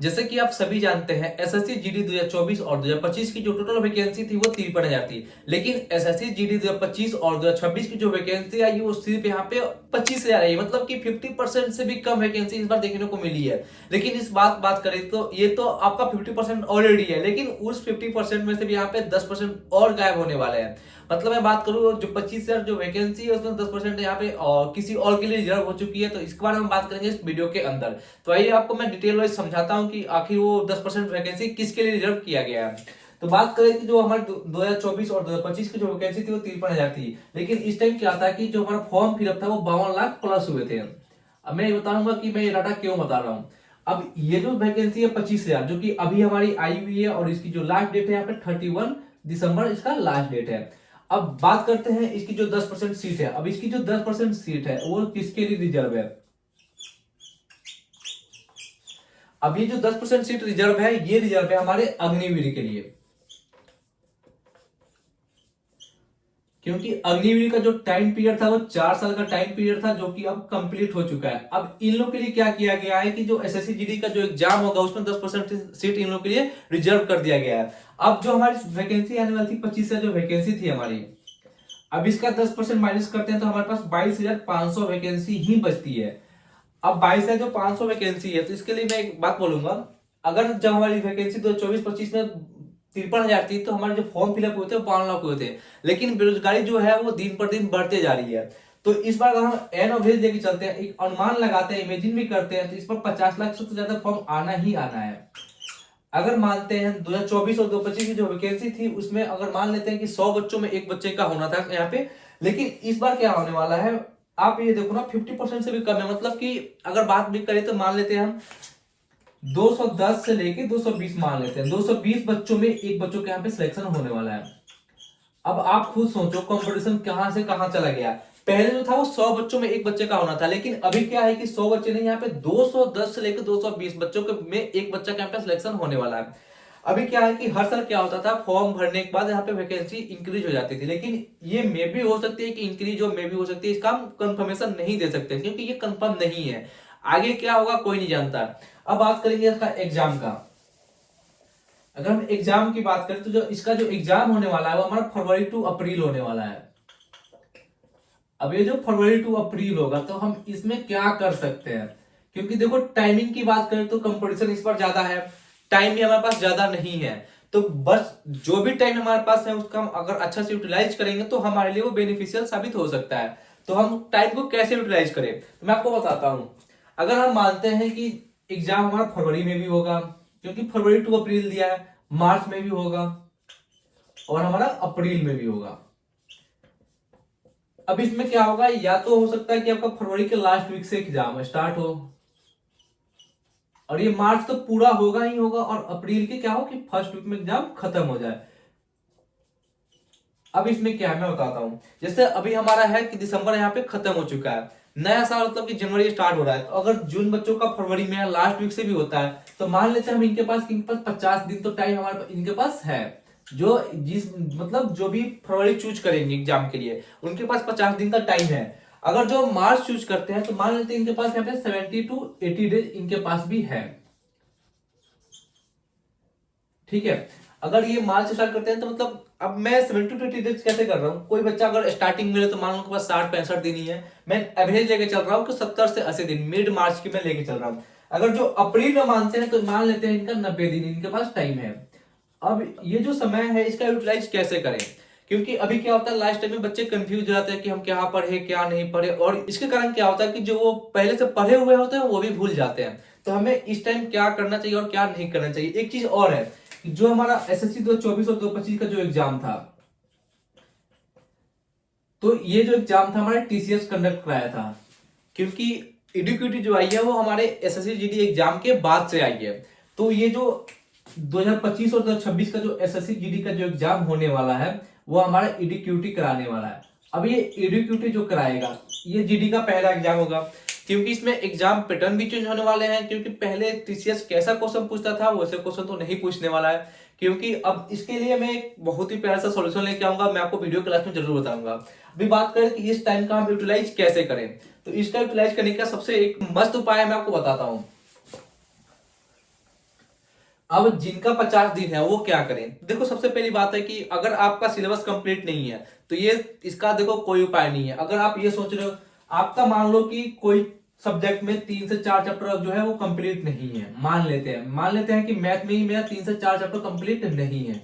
जैसे कि आप सभी जानते हैं एसएससी जीडी 2024 और 2025 की जो टोटल वैकेंसी थी वो 53,000 थी, लेकिन एसएससी जीडी 2025 और 2026 की जो वैकेंसी आई वो सिर्फ यहाँ पे 25,000 आई, मतलब कि 50% से भी कम वैकेंसी इस बार देखने को मिली है। लेकिन इस बात करें तो ये तो आपका 50% ऑलरेडी है, लेकिन उस 50% में से भी यहाँ पे 10% और गायब होने वाले हैं। मतलब मैं बात करूँ जो 25,000 जो वैकेंसी है उसमें 10% यहाँ पे किसी और के लिए रिजर्व हो चुकी है, तो इसके बारे में बात करेंगे इस वीडियो के अंदर। तो आइए आपको मैं डिटेल वाइज समझाता हूँ कि आखिर वो 10% वैकेंसी किसके लिए रिजर्व किया गया है। तो बात करें कि जो हमारे 2024 और 2025 की जो वैकेंसी थी वो 53,000 थी, लेकिन इस टाइम क्या था कि जो हमारा फॉर्म फिलअप था वो 52 लाख प्लस हुए थे। अब मैं ये बताऊंगा कि मैं ये डाटा क्यों बता रहा हूँ। अब ये जो वैकेंसी है 25,000 जो कि अभी हमारी आई हुई है और इसकी जो लास्ट डेट है यहाँ पे 31 दिसंबर इसका लास्ट डेट है। अब बात करते हैं इसकी जो 10% सीट है। अब इसकी जो 10% सीट है वो किसके लिए रिजर्व है। अब ये जो 10% सीट रिजर्व है ये रिजर्व है हमारे अग्निवीर के लिए, क्योंकि अग्निवीर का जो टाइम पीरियड था वो 4 साल का टाइम पीरियड था जो कि अब कंप्लीट हो चुका है। अब इन लोगों के लिए क्या किया गया है कि जो एसएससी जीडी का जो एग्जाम होगा उसमें 10% सीट इन लोगों के लिए रिजर्व कर दिया गया है। अब जो हमारी वैकेंसी आने वाली थी 25 से जो वैकेंसी थी हमारी, अब इसका 10% माइनस करते हैं तो हमारे पास 22,500 वैकेंसी ही बचती है। अब 22,500 वैकेंसी है तो इसके लिए मैं एक बात बोलूंगा, अगर जब हमारी वैकेंसी 2024-25 में 53,000 थी तो हमारे जो फॉर्म फिलअप हुए थे वो 5 लाख हुए थे, लेकिन बेरोजगारी जो है वो दिन पर दिन बढ़ते जा रही है। तो इस बार अगर हम एन एवरेज लेके चलते हैं, एक अनुमान लगाते हैं, इमेजिन भी करते हैं, तो इस पर 50 लाख से तो ज्यादा फॉर्म आना ही आना है। अगर मानते हैं 2024 और 2025 की जो वैकेंसी थी उसमें अगर मान लेते हैं कि 100 बच्चों में एक बच्चे का होना था यहाँ पे, लेकिन इस बार क्या होने वाला है आप ये देखो ना 50% से भी कम है। मतलब कि अगर बात भी करें तो मान लेते हैं हम 210 से लेके 220 मान लेते हैं, 220 बच्चों में एक बच्चों के यहाँ पे सिलेक्शन होने वाला है। अब आप खुद सोचो कंपटीशन कहां से कहां चला गया। पहले जो था वो 100 बच्चों में एक बच्चे का होना था, लेकिन अभी क्या है कि 100 बच्चे नहीं, यहाँ पे 210 से लेकर 220 बच्चों के में एक बच्चा के यहाँ पे सिलेक्शन होने वाला है। अभी क्या है कि हर साल क्या होता था फॉर्म भरने के बाद यहाँ पे वैकेंसी इंक्रीज हो जाती थी, लेकिन ये मे भी हो सकती है कि इंक्रीज हो, मे भी हो सकती है, इसका हम कंफर्मेशन नहीं दे सकते क्योंकि ये कंफर्म नहीं है। आगे क्या होगा कोई नहीं जानता। अब बात करेंगे इसका एग्जाम का। अगर हम एग्जाम की बात करें तो जो इसका जो एग्जाम होने वाला है वो हमारा फरवरी टू अप्रैल होने वाला है। अब ये जो फरवरी टू अप्रैल होगा तो हम इसमें क्या कर सकते हैं, क्योंकि देखो टाइमिंग की बात करें तो कंपटीशन इस पर ज्यादा है, टाइम भी हमारे पास ज्यादा नहीं है। तो बस जो भी टाइम हमारे पास है उसका हम अगर अच्छा से यूटिलाइज करेंगे तो हमारे लिए वो बेनिफिशियल साबित हो सकता है। तो हम टाइम को कैसे यूटिलाइज करें तो मैं आपको बताता हूं। अगर हम मानते हैं कि एग्जाम हमारा फरवरी में भी होगा, क्योंकि फरवरी टू अप्रैल दिया है, मार्च में भी होगा और हमारा अप्रैल में भी होगा। अब इसमें क्या होगा, या तो हो सकता है कि आपका फरवरी के लास्ट वीक से एग्जाम स्टार्ट हो और ये मार्च तो पूरा होगा ही होगा, और अप्रैल के क्या हो कि फर्स्ट वीक में एग्जाम खत्म हो जाए। अब इसमें क्या है मैं बताता हूं। जैसे अभी हमारा है कि दिसंबर यहाँ पे खत्म हो चुका है, नया साल मतलब कि जनवरी स्टार्ट हो रहा है, तो अगर जून बच्चों का फरवरी में लास्ट वीक से भी होता है तो मान लेते हैं हम इनके पास 50 दिन तो टाइम हमारे इनके पास है। जो जिस मतलब जो भी फरवरी चूज करेंगे एग्जाम के लिए उनके पास 50 दिन का टाइम है। अगर जो मार्च चूज करते हैं तो मान लेते हैं इनके पास यहाँ पे 70 टू 80 डेज इनके पास भी है। ठीक है, अगर ये मार्च स्टार्ट करते हैं तो मतलब अब मैं 70 टू 80 डेज कैसे कर रहा हूँ, कोई बच्चा अगर स्टार्टिंग में तो मान लो के पास 60-65 दिन ही है, मैं एवरेज लेके चल रहा हूँ कि 70 से 80 दिन मिड मार्च की मैं लेके चल रहा हूँ। अगर जो अप्रैल में मानते हैं तो मान लेते हैं इनका 90 दिन इनके पास टाइम है। अब ये जो समय है इसका यूटिलाइज कैसे करें, क्योंकि अभी क्या होता है लास्ट टाइम में बच्चे कंफ्यूज हो जाते हैं कि हम क्या पढ़े क्या नहीं पढ़े, और इसके कारण क्या होता है कि जो वो पहले से पढ़े हुए होते हैं वो भी भूल जाते हैं। तो हमें इस टाइम क्या करना चाहिए और क्या नहीं करना चाहिए। एक चीज और है कि जो हमारा एसएससी 2024 और 2025 का जो एग्जाम था, तो ये जो एग्जाम था हमारे टीसीएस कंडक्ट कराया था, क्योंकि एडुकेटी जो आई है वो हमारे एसएससी जीडी एग्जाम के बाद से आई है। तो ये जो 2025 और 2026 का जो एसएससी जीडी का जो एग्जाम होने वाला है वो हमारा एडुक्यूटी कराने वाला है। अब ये एडुक्यूटी जो कराएगा ये जीडी का पहला एग्जाम होगा, क्योंकि इसमें एग्जाम पैटर्न भी चेंज होने वाले हैं, क्योंकि पहले टीसीएस कैसा क्वेश्चन पूछता था वैसे क्वेश्चन तो नहीं पूछने वाला है। क्योंकि अब इसके लिए मैं एक बहुत ही प्यारा सा सॉल्यूशन लेके आऊंगा, मैं आपको वीडियो क्लास में जरूर बताऊंगा। अभी बात करें कि इस टाइम का हम यूटिलाइज कैसे करें, तो इसका यूटिलाइज करने का सबसे एक मस्त उपाय मैं आपको बताता हूं। अब जिनका 50 दिन है वो क्या करें? देखो सबसे पहली बात है कि अगर आपका सिलेबस कंप्लीट नहीं है तो ये इसका देखो कोई उपाय नहीं है। अगर आप ये सोच रहे हो, आपका मान लो कि कोई सब्जेक्ट में 3 से 4 चैप्टर जो है वो कंप्लीट नहीं है, मान लेते हैं कि मैथ में ही मेरा 3 से 4 चैप्टर कंप्लीट नहीं है,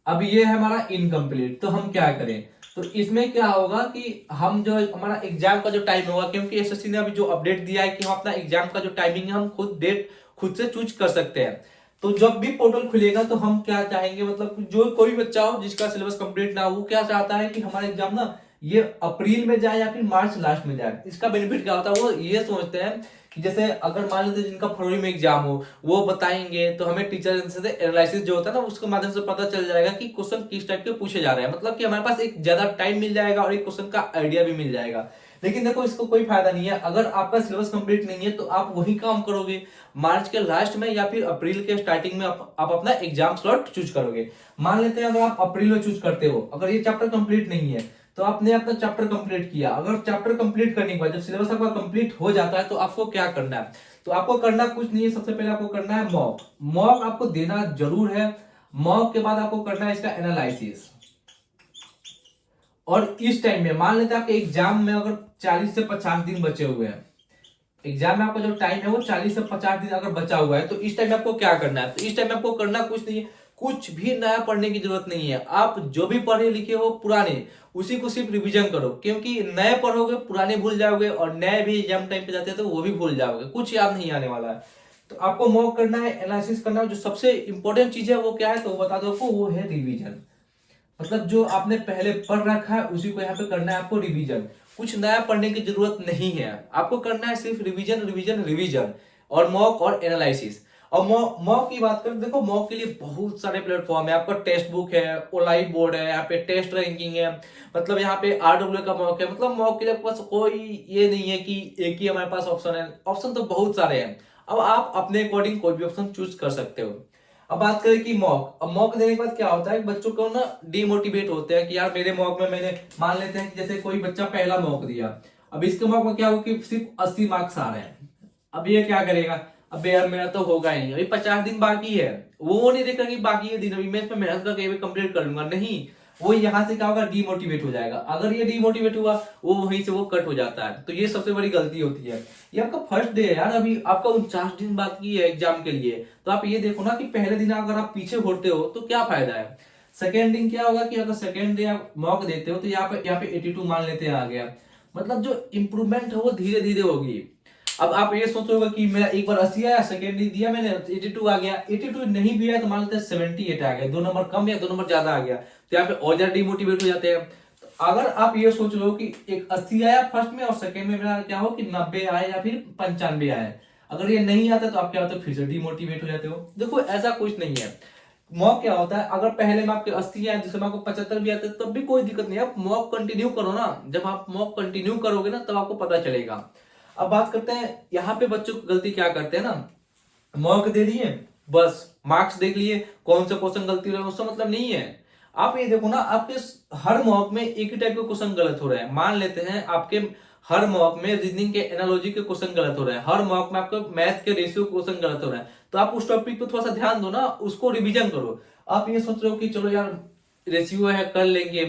अब ये है हमारा इनकम्प्लीट, तो हम क्या करें? तो इसमें क्या होगा कि हम जो हमारा एग्जाम का जो टाइम होगा, क्योंकि एसएससी ने अभी जो अपडेट दिया है कि हम अपना एग्जाम का जो टाइमिंग है हम खुद डेट खुद से चूज कर सकते हैं। तो जब भी पोर्टल खुलेगा तो हम क्या चाहेंगे, मतलब जो कोई बच्चा हो जिसका सिलेबस कंप्लीट ना हो, वो क्या चाहता है कि हमारा एग्जाम ना ये अप्रैल में जाए या फिर मार्च लास्ट में जाए। इसका बेनिफिट क्या होता है, वो ये सोचते हैं कि जैसे अगर मान लेते जिनका फरवरी में एग्जाम हो वो बताएंगे तो हमें टीचर से एनालिसिस जो होता है ना उसके माध्यम से पता चल जाएगा कि क्वेश्चन किस टाइप के पूछे जा रहे हैं, मतलब कि हमारे पास एक ज्यादा टाइम मिल जाएगा और एक क्वेश्चन का आइडिया भी मिल जाएगा। लेकिन देखो इसको कोई फायदा नहीं है, अगर आपका सिलेबस कंप्लीट नहीं है तो आप वही काम करोगे मार्च के लास्ट में या फिर अप्रैल के स्टार्टिंग में आप अपना एग्जाम स्लॉट चूज करोगे। मान लेते हैं अगर आप अप्रैल में चूज करते हो, अगर ये चैप्टर कंप्लीट नहीं है तो आपने अपना चैप्टर कंप्लीट किया, अगर चैप्टर कंप्लीट करने के बाद जब सिलेबस आपका कंप्लीट हो जाता है तो आपको क्या करना है? तो आपको करना कुछ नहीं है, सबसे पहले आपको करना है मॉक। मॉक आपको देना जरूर है। मॉक के बाद आपको करना है इसका एनालिसिस। और इस टाइम में मान लेते हैं आपके एग्जाम में अगर 40 से 50 दिन बचे हुए हैं, एग्जाम में आपका जो टाइम है वो 40 से 50 दिन अगर बचा हुआ है, तो इस टाइम में आपको क्या करना है? तो इस टाइम में आपको करना कुछ नहीं है, कुछ भी नया पढ़ने की जरूरत नहीं है। आप जो भी पढ़े लिखे हो पुराने उसी को सिर्फ रिवीजन करो, क्योंकि नए पढ़ोगे पुराने भूल जाओगे और नए भी एग्जाम टाइम पे जाते हैं तो वो भी भूल जाओगे, कुछ याद नहीं आने वाला है। तो आपको मॉक करना है, एनालिसिस करना है, जो सबसे इंपॉर्टेंट चीज है वो क्या है तो बता दो आपको, वो है रिवीजन। मतलब जो आपने पहले पढ़ रखा है उसी को यहाँ पे करना है आपको रिवीजन। कुछ नया पढ़ने की जरूरत नहीं है, आपको करना है सिर्फ रिवीजन रिवीजन रिवीजन और मॉक और एनालिसिस। और मॉक की बात करें, देखो मॉक के लिए बहुत सारे प्लेटफॉर्म है। आपका टेक्स्ट बुक है, ओलाइव बोर्ड है, यहाँ पे टेस्ट रैंकिंग है, मतलब यहाँ पे आरडब्ल्यू का मॉक है। मतलब मॉक के लिए बस कोई ये नहीं है कि एक ही हमारे पास ऑप्शन है, ऑप्शन तो बहुत सारे हैं। अब आप अपने अकॉर्डिंग कोई भी ऑप्शन चूज कर सकते हो। अब बात करें कि मॉक, अब मॉक देने के बाद क्या होता है, बच्चों को ना डिमोटिवेट होते हैं कि यार मेरे मॉक में मैंने मान लेते हैं कि जैसे कोई बच्चा पहला मॉक दिया, अब इसके मॉक में क्या हो कि सिर्फ 80 मार्क्स आ रहे हैं। अब ये क्या करेगा, अब यार मेरा तो होगा ही नहीं, अभी 50 दिन बाकी है, वो नहीं देख रहा कि बाकी ये दिन अभी मैं इसमें मेहनत करके कंप्लीट कर लूंगा, नहीं, वो यहाँ से क्या होगा डिमोटिवेट हो जाएगा। अगर ये डिमोटिवेट हुआ वो वहीं से वो कट हो जाता है, तो ये सबसे बड़ी गलती होती है। ये आपका फर्स्ट डे है यार, अभी आपका 49 दिन बाकी है एग्जाम के लिए, तो आप ये देखो ना कि पहले दिन अगर आप पीछे होते हो तो क्या फायदा है। सेकेंड दिन क्या होगा कि अगर सेकेंड डे आप मॉक देते हो तो यहाँ पे 82 मान लेते हैं आ गया, मतलब जो इंप्रूवमेंट है वो धीरे धीरे होगी। अब आप ये सोचोगे कि मेरा एक बार 80 आया, सेकेंड डे दिया मैंने 82 आ गया, 82 नहीं भी आया तो मान लेते हैं 78 आ गया, 2 नंबर कम या 2 नंबर ज्यादा आ गया, तो यहाँ पे और ज्यादा डिमोटिवेट हो जाते हैं। तो अगर आप ये सोच रहे हो कि एक 80 आया फर्स्ट में और सेकेंड में मेरा क्या हो कि 90 आए या फिर 95 आए, अगर ये नहीं आता तो आप क्या होता है फिर से डिमोटिवेट हो जाते हो। देखो ऐसा कुछ नहीं है। मॉक क्या होता है, अगर पहले में आपके 80 आए दूसरे में आपको 75 भी आते तब भी कोई दिक्कत नहीं है, आप मॉक कंटिन्यू करो ना। जब आप मॉक कंटिन्यू करोगे ना तब आपको पता चलेगा। अब बात करते हैं यहाँ पे बच्चों की गलती क्या करते हैं ना, मॉक दे दिए बस मार्क्स देख लिए, कौन सा क्वेश्चन गलती हो रहा है उसका मतलब नहीं है। आप ये देखो ना आपके हर मॉक में एक ही टाइप के क्वेश्चन गलत हो रहे हैं। मान लेते हैं आपके हर मॉक में रीजनिंग के एनालॉजी के क्वेश्चन गलत हो रहे हैं, हर मॉक में आपके मैथ के रेशियो क्वेश्चन गलत हो रहे हैं, तो आप उस टॉपिक पे थोड़ा सा ध्यान दो ना, उसको रिवीजन करो। आप ये सोच रहे हो कि चलो यार रेशियो है कर लेंगे,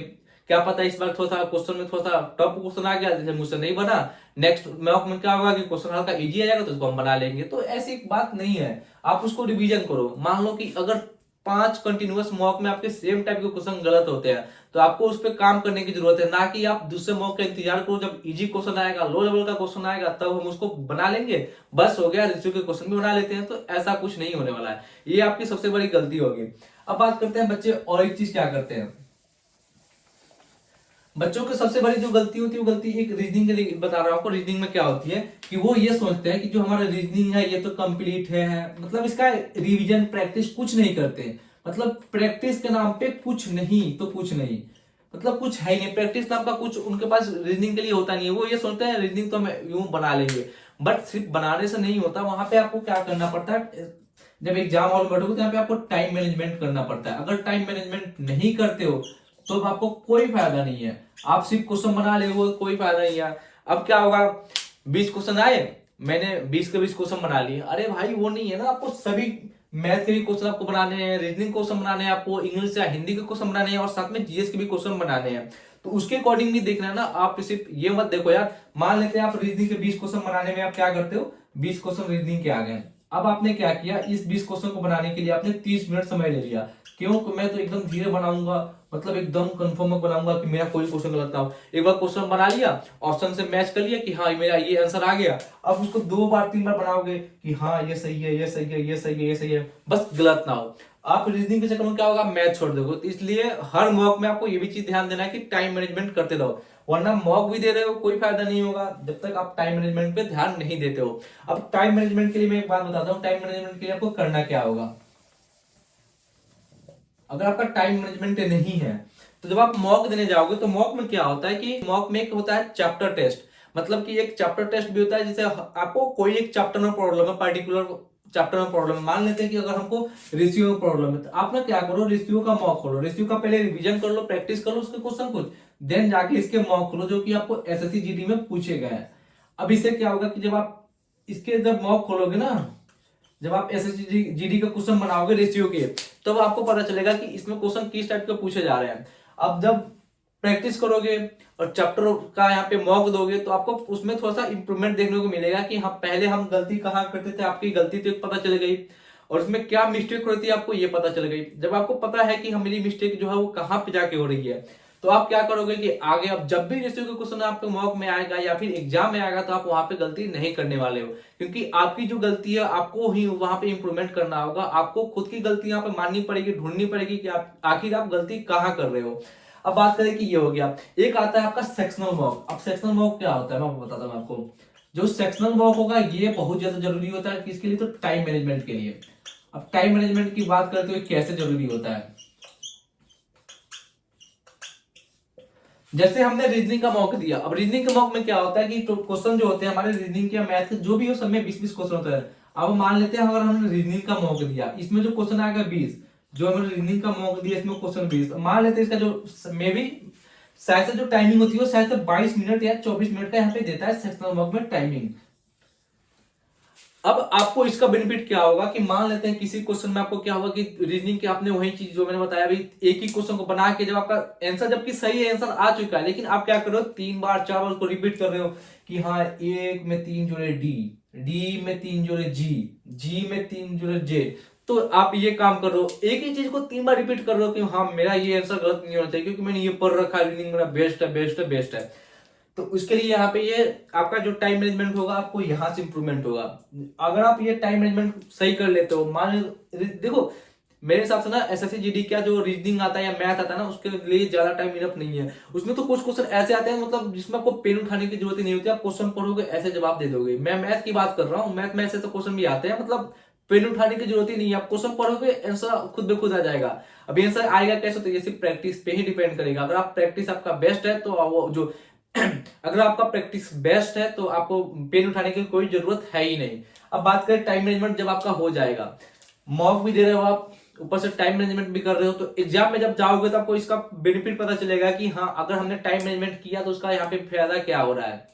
क्या पता इस बार थोड़ा सा क्वेश्चन में थोड़ा सा टफ क्वेश्चन आ गया जैसे मुझसे नहीं बना, नेक्स्ट मॉक में क्या होगा कि क्वेश्चन हल्का इजी आ जाएगा तो उसको हम बना लेंगे। तो ऐसी बात नहीं है, आप उसको रिवीजन करो। मान लो कि अगर 5 कंटिन्यूअस मॉक में आपके सेम टाइप के क्वेश्चन गलत होते हैं तो आपको उस पर काम करने की जरूरत है, ना कि आप दूसरे मॉक का इंतजार करो जब इजी क्वेश्चन आएगा, लो लेवल का क्वेश्चन आएगा तब हम उसको बना लेंगे, बस हो गया, रेशियो के क्वेश्चन भी बना लेते हैं। तो ऐसा कुछ नहीं होने वाला है, ये आपकी सबसे बड़ी गलती होगी। अब बात करते हैं बच्चे और एक चीज क्या करते हैं। बच्चों की सबसे बड़ी जो गलती होती है वो गलती एक रीजनिंग के लिए बता रहा हूं आपको। रीजनिंग में क्या होती है कि वो ये सोचते हैं कि जो हमारा रीजनिंग है ये तो कंप्लीट है, मतलब इसका रिवीजन प्रैक्टिस कुछ नहीं करते, मतलब प्रैक्टिस के नाम पे कुछ नहीं तो कुछ नहीं, मतलब कुछ है ही नहीं, प्रैक्टिस नाम का कुछ उनके पास रीजनिंग के लिए होता नहीं है। वो ये सोचते हैं रीजनिंग तो हम यूं बना लेंगे, बट सिर्फ बनाने से नहीं होता, वहां पे आपको क्या करना पड़ता है, जब एग्जाम हॉल में बैठोगे तो यहाँ पे आपको टाइम मैनेजमेंट करना पड़ता है। अगर टाइम मैनेजमेंट नहीं करते हो तो आपको कोई फायदा नहीं है, आप सिर्फ क्वेश्चन बना ले वो कोई फायदा नहीं है। अब क्या होगा, 20 क्वेश्चन आए, मैंने 20 के 20 क्वेश्चन बना लिए, अरे भाई वो नहीं है ना, आपको सभी मैथ के भी क्वेश्चन आपको बनाने हैं, रीजनिंग क्वेश्चन बनाने हैं, आपको इंग्लिश या हिंदी के क्वेश्चन बनाने हैं और साथ में जीएस के भी क्वेश्चन बनाने हैं। तो उसके अकॉर्डिंग भी देखना है ना, आप सिर्फ ये मत देखो यार, मान लेते हैं आप रीजनिंग के 20 क्वेश्चन बनाने में आप क्या करते हो, 20 क्वेश्चन रीजनिंग के आ गए। अब आपने क्या किया, इस 20 क्वेश्चन को बनाने के लिए आपने 30 मिनट समय ले लिया। क्यों? मैं तो एकदम धीरे बनाऊंगा, मतलब एकदम कंफर्म बनाऊंगा कि मेरा कोई क्वेश्चन गलत ना हो। एक बार क्वेश्चन बना लिया, ऑप्शन से मैच कर लिया कि हाँ मेरा ये आंसर आ गया। अब उसको 2 बार 3 बार बनाओगे कि हाँ ये सही है, ये सही है, ये सही है, ये सही है, बस गलत ना हो। आप रीजनिंग के चक्कर में क्या होगा, मैथ छोड़ दोगे। तो इसलिए हर मॉक में आपको ये भी चीज ध्यान देना है कि टाइम मैनेजमेंट करते रहो, वरना मॉक भी दे रहे हो कोई फायदा नहीं होगा जब तक आप टाइम मैनेजमेंट पे ध्यान नहीं देते हो। अब टाइम मैनेजमेंट के लिए मैं एक बात बताता हूँ, टाइम मैनेजमेंट के लिए आपको करना क्या होगा। अगर आपका टाइम मैनेजमेंट नहीं है तो जब आप मॉक देने जाओगे तो मॉक में क्या होता है कि मॉक में एक होता है चैप्टर टेस्ट, मतलब कि एक चैप्टर टेस्ट भी होता है जिसे आपको कोई एक चैप्टर में प्रॉब्लम है, पर्टिकुलर चैप्टर में प्रॉब्लम है। मान लेते हैं कि अगर हमको रेशियो में प्रॉब्लम है तो आप ना क्या करो, रेशियो का मॉक खोलो, रेशियो का पहले रिवीजन कर लो, प्रैक्टिस कर लो उसके क्वेश्चन को, देन जाके इसके मॉक खोलो जो कि आपको एसएससी जीडी में पूछे गए हैं। अब इससे क्या होगा कि जब आप इसके जब मॉक खोलोगे ना, जब आप एसएससी जीडी का क्वेश्चन बनाओगे रेशियो के, तब आपको पता चलेगा कि इसमें क्वेश्चन किस टाइप के पूछे जा रहे हैं। अब जब प्रैक्टिस करोगे और चैप्टर का यहाँ पे मॉक दोगे तो आपको उसमें थोड़ा सा इंप्रूवमेंट देखने को मिलेगा कि हाँ पहले हम गलती कहाँ करते थे, आपकी गलती तो पता चल गई, और उसमें क्या मिस्टेक हो रही थी आपको ये पता चल गई। जब आपको पता है कि हमारी मिस्टेक जो है वो कहाँ पे जाके हो रही है, तो आप क्या करोगे कि आगे अब जब भी रेशियो का क्वेश्चन आपके मॉक में आएगा या फिर एग्जाम में आएगा तो आप वहां पे गलती नहीं करने वाले हो, क्योंकि आपकी जो गलती है आपको ही वहां पे इंप्रूवमेंट करना होगा। आपको खुद की गलती यहाँ पे माननी पड़ेगी, ढूंढनी पड़ेगी कि आप आखिर आप गलती कहाँ कर रहे हो। अब बात करें कि ये हो गया, एक आता है आपका सेक्शनल मॉक। अब सेक्शनल मॉक क्या होता है मैं आपको बताता हूँ। आपको जो सेक्शनल मॉक होगा ये बहुत ज्यादा जरूरी होता है, किसके लिए, तो टाइम मैनेजमेंट के लिए। अब टाइम मैनेजमेंट की बात करते हुए कैसे जरूरी होता है, जैसे हमने रीजनिंग का मॉक दिया। अब रीजनिंग के मॉक में क्या होता है कि क्वेश्चन जो होते हैं हमारे रीजनिंग के मैथ के जो भी हो सब में 20-20 क्वेश्चन होता है। अब मान लेते हैं अगर हमने रीजनिंग का मॉक दिया, इसमें जो क्वेश्चन आएगा 20, जो हमने रीजनिंग का मॉक दिया इसमें क्वेश्चन 20, मान लेते हैं इसका जो मे बी शायद से जो टाइमिंग होती है वो शायद से 22 मिनट या 24 मिनट का यहाँ पे देता है सेक्शनल मॉक में टाइमिंग। अब आपको इसका बेनिफिट क्या होगा कि मान लेते हैं किसी क्वेश्चन में आपको क्या होगा कि रीजनिंग के आपने वही चीज जो मैंने बताया अभी, एक ही क्वेश्चन को बना के जब आपका आंसर, जबकि सही आंसर आ चुका है, लेकिन आप क्या कर रहे हो 3 बार 4 बार उसको रिपीट कर रहे हो कि हाँ 1 में 3 जोड़े डी, डी में 3 जोड़े जी, जी में 3 जोड़े जे। तो आप ये काम कर रहे हो, एक ही चीज को 3 बार रिपीट कर रहे हो कि हाँ मेरा ये आंसर गलत नहीं होना चाहिए क्योंकि मैंने ये पढ़ रखा है, रीजनिंग मेरा बेस्ट है, बेस्ट है, बेस्ट है। तो उसके लिए यहाँ पे ये आपका जो टाइम मैनेजमेंट होगा आपको यहाँ से इंप्रूवमेंट होगा। अगर आप ये टाइम मैनेजमेंट सही कर लेते हो, मान देखो मेरे हिसाब से ना एसएससी जीडी का जो रीजनिंग आता है या मैथ आता है ना उसके लिए ज्यादा टाइम इनफ नहीं है। उसमें तो कुछ क्वेश्चन ऐसे आते हैं मतलब जिसमें आपको पेन उठाने की जरूरत ही नहीं होती, आप क्वेश्चन पढ़ोगे ऐसे जवाब दे दोगे। मैं मैथ की बात कर रहा हूँ, मैथ में ऐसे तो क्वेश्चन भी आते हैं, मतलब पेन उठाने की जरूरत ही नहीं है, आप क्वेश्चन पढ़ोगे आंसर खुद ब खुद आ जाएगा। अब आंसर आएगा कैसे, तो ये सिर्फ प्रैक्टिस पे ही डिपेंड करेगा। अगर आप प्रैक्टिस आपका बेस्ट है तो वो जो अगर आपका प्रैक्टिस बेस्ट है तो आपको पेन उठाने की कोई जरूरत है ही नहीं। अब बात करें टाइम मैनेजमेंट, जब आपका हो जाएगा, मॉक भी दे रहे हो आप, ऊपर से टाइम मैनेजमेंट भी कर रहे हो, तो एग्जाम में जब जाओगे तो आपको इसका बेनिफिट पता चलेगा कि हाँ अगर हमने टाइम मैनेजमेंट किया तो उसका यहाँ पे फायदा क्या हो रहा है।